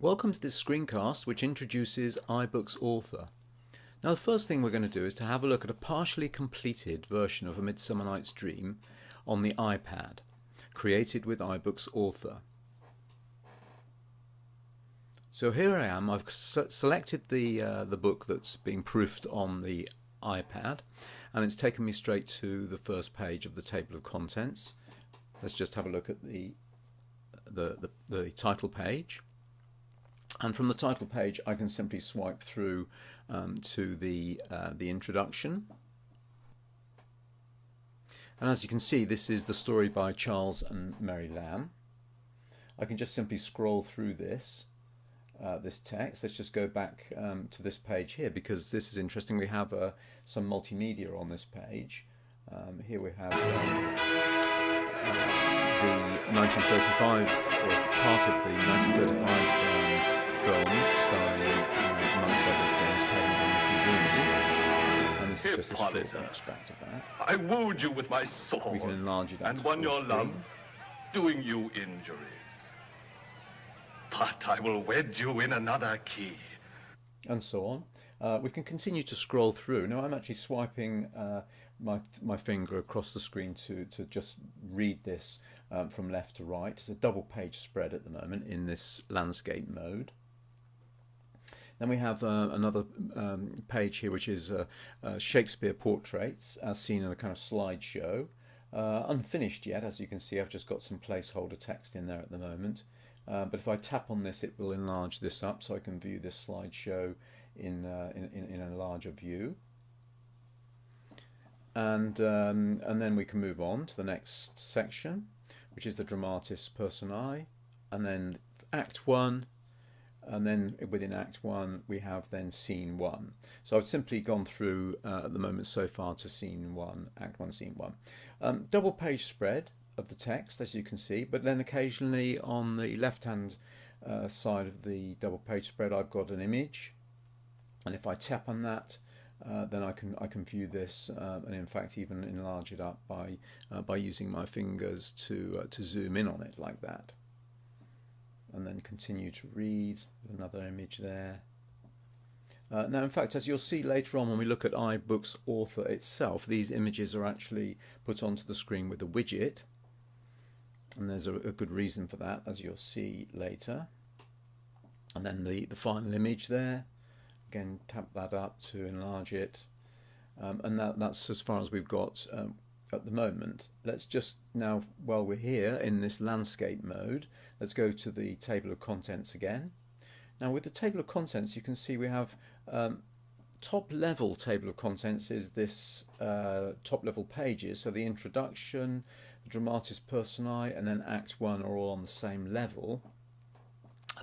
Welcome to this screencast which introduces iBooks author. Now the first thing we're going to do is to have a look at a partially completed version of A Midsummer Night's Dream on the iPad, created with iBooks author. So here I am, I've selected the book that's being proofed on the iPad, and it's taken me straight to the first page of the table of contents. Let's just have a look at the title page. And from the title page, I can simply swipe through to the introduction. And as you can see, this is the story by Charles and Mary Lamb. I can just simply scroll through this text. Let's just go back to this page here, because this is interesting. We have some multimedia on this page. Here we have the 1935, or part of the 1935 film starring, amongst others, James Cagney and Nicky Rooney. And this is just a short extract of that. I wooed you with my sword, We can enlarge it up and to won full your love, screen. doing you injuries. But I will wed you in another key. And so on. We can continue to scroll through. Now I'm actually swiping my finger across the screen to just read this from left to right. It's a double page spread at the moment in this landscape mode. Then we have another page here, which is Shakespeare portraits as seen in a kind of slideshow. Unfinished yet, as you can see. I've just got some placeholder text in there at the moment. But if I tap on this, it will enlarge this up, so I can view this slideshow in a larger view. And then we can move on to the next section, which is the Dramatis Personae, and then Act 1. And then within Act 1 we have then Scene 1. So I've simply gone through at the moment so far to Scene 1, Act 1, Scene 1. Double page spread of the text, as you can see, but then occasionally on the left hand side of the double page spread I've got an image, and if I tap on that then I can view this and in fact even enlarge it up by using my fingers to zoom in on it like that. And then continue to read with another image there. Now, in fact, as you'll see later on when we look at iBooks author itself, these images are actually put onto the screen with a widget. And there's a good reason for that, as you'll see later. And then the final image there. Again, tap that up to enlarge it. And that's as far as we've got at the moment. Let's just now, while we're here in this landscape mode, let's go to the table of contents again. Now with the table of contents, you can see we have top level table of contents is this top level pages, so the introduction, the Dramatis Personae, and then Act 1 are all on the same level.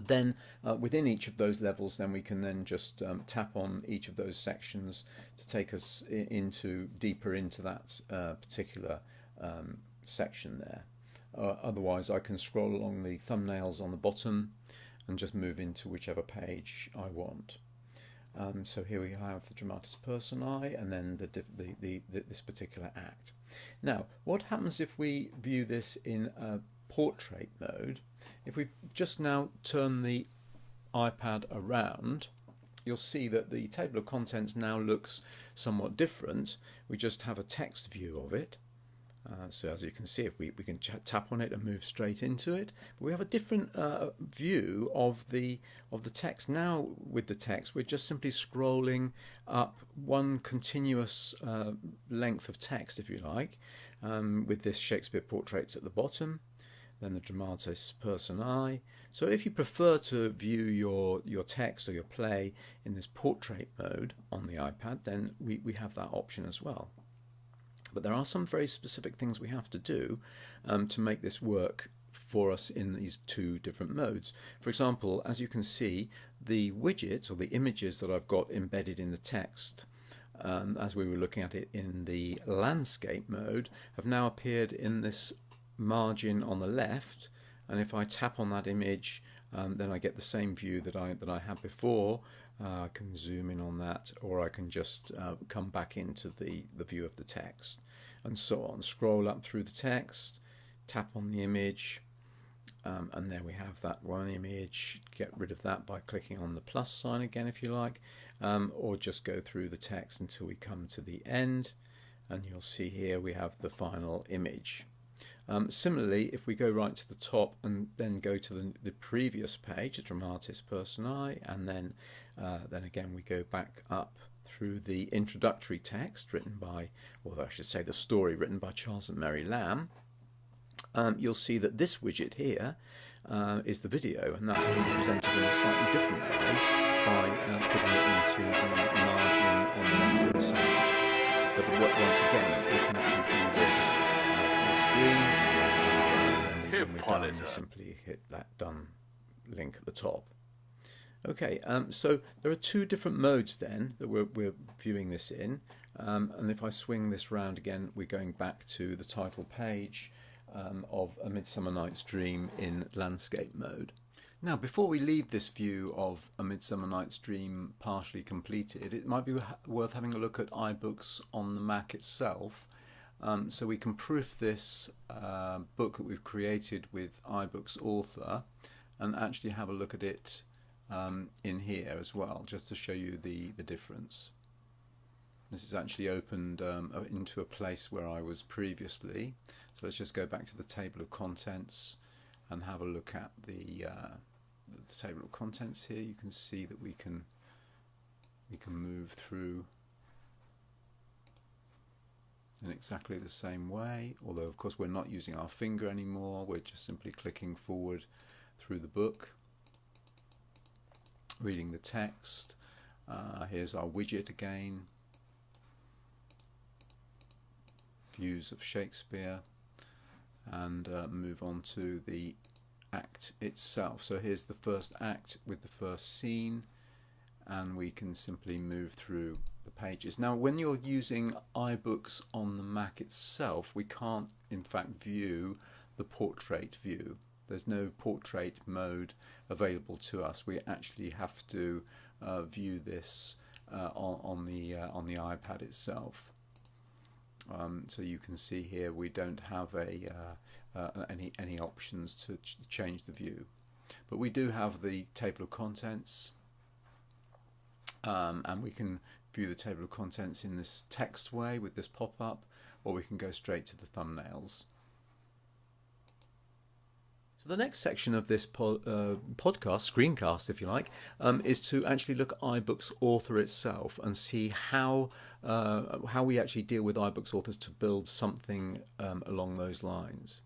Then within each of those levels, then we can then just tap on each of those sections to take us deeper into that particular section there. Otherwise, I can scroll along the thumbnails on the bottom and just move into whichever page I want. So here we have the Dramatis Personae and then this particular act. Now, what happens if we view this in a portrait mode? If we just now turn the iPad around, you'll see that the table of contents now looks somewhat different. We just have a text view of it. So as you can see, if we can tap on it and move straight into it, but we have a different view of the text. Now with the text, we're just simply scrolling up one continuous length of text, if you like, with this Shakespeare portraits at the bottom. Then the Dramatis Personae. So if you prefer to view your text or your play in this portrait mode on the iPad, then we have that option as well. But there are some very specific things we have to do to make this work for us in these two different modes. For example, as you can see, the widgets or the images that I've got embedded in the text as we were looking at it in the landscape mode have now appeared in this margin on the left, and if I tap on that image then I get the same view that I had before. I can zoom in on that, or I can just come back into the view of the text, and so on. Scroll up through the text, tap on the image, And there we have that one image. Get rid of that by clicking on the plus sign again if you like, or just go through the text until we come to the end, and you'll see here we have the final image. Similarly, if we go right to the top and then go to the previous page, the Dramatis Personae, and then again we go back up through the introductory text written by, or I should say the story written by Charles and Mary Lamb, you'll see that this widget here is the video, and that's being presented in a slightly different way by putting it into the margin on the left-hand side. But once again, we can actually do this full screen, and when we're done, we simply hit that done link at the top. Okay, so there are two different modes then that we're viewing this in, and if I swing this round again, we're going back to the title page of A Midsummer Night's Dream in landscape mode. Now, before we leave this view of A Midsummer Night's Dream partially completed, it might be worth having a look at iBooks on the Mac itself. So we can proof this book that we've created with iBooks Author and actually have a look at it in here as well, just to show you the difference. This is actually opened into a place where I was previously. So let's just go back to the table of contents and have a look at the table of contents here. You can see that we can move through in exactly the same way, although of course we're not using our finger anymore, we're just simply clicking forward through the book, reading the text. Here's our widget again, views of Shakespeare, and move on to the act itself. So here's the first act with the first scene, and we can simply move through the pages. Now, when you're using iBooks on the Mac itself, we can't in fact view the portrait view. There's no portrait mode available to us. We actually have to view this on the iPad itself. So you can see here we don't have any options to change the view, but we do have the table of contents, and we can view the table of contents in this text way with this pop-up, or we can go straight to the thumbnails. So the next section of this podcast, screencast if you like, is to actually look at iBooks Author itself and see how we actually deal with iBooks Authors to build something along those lines.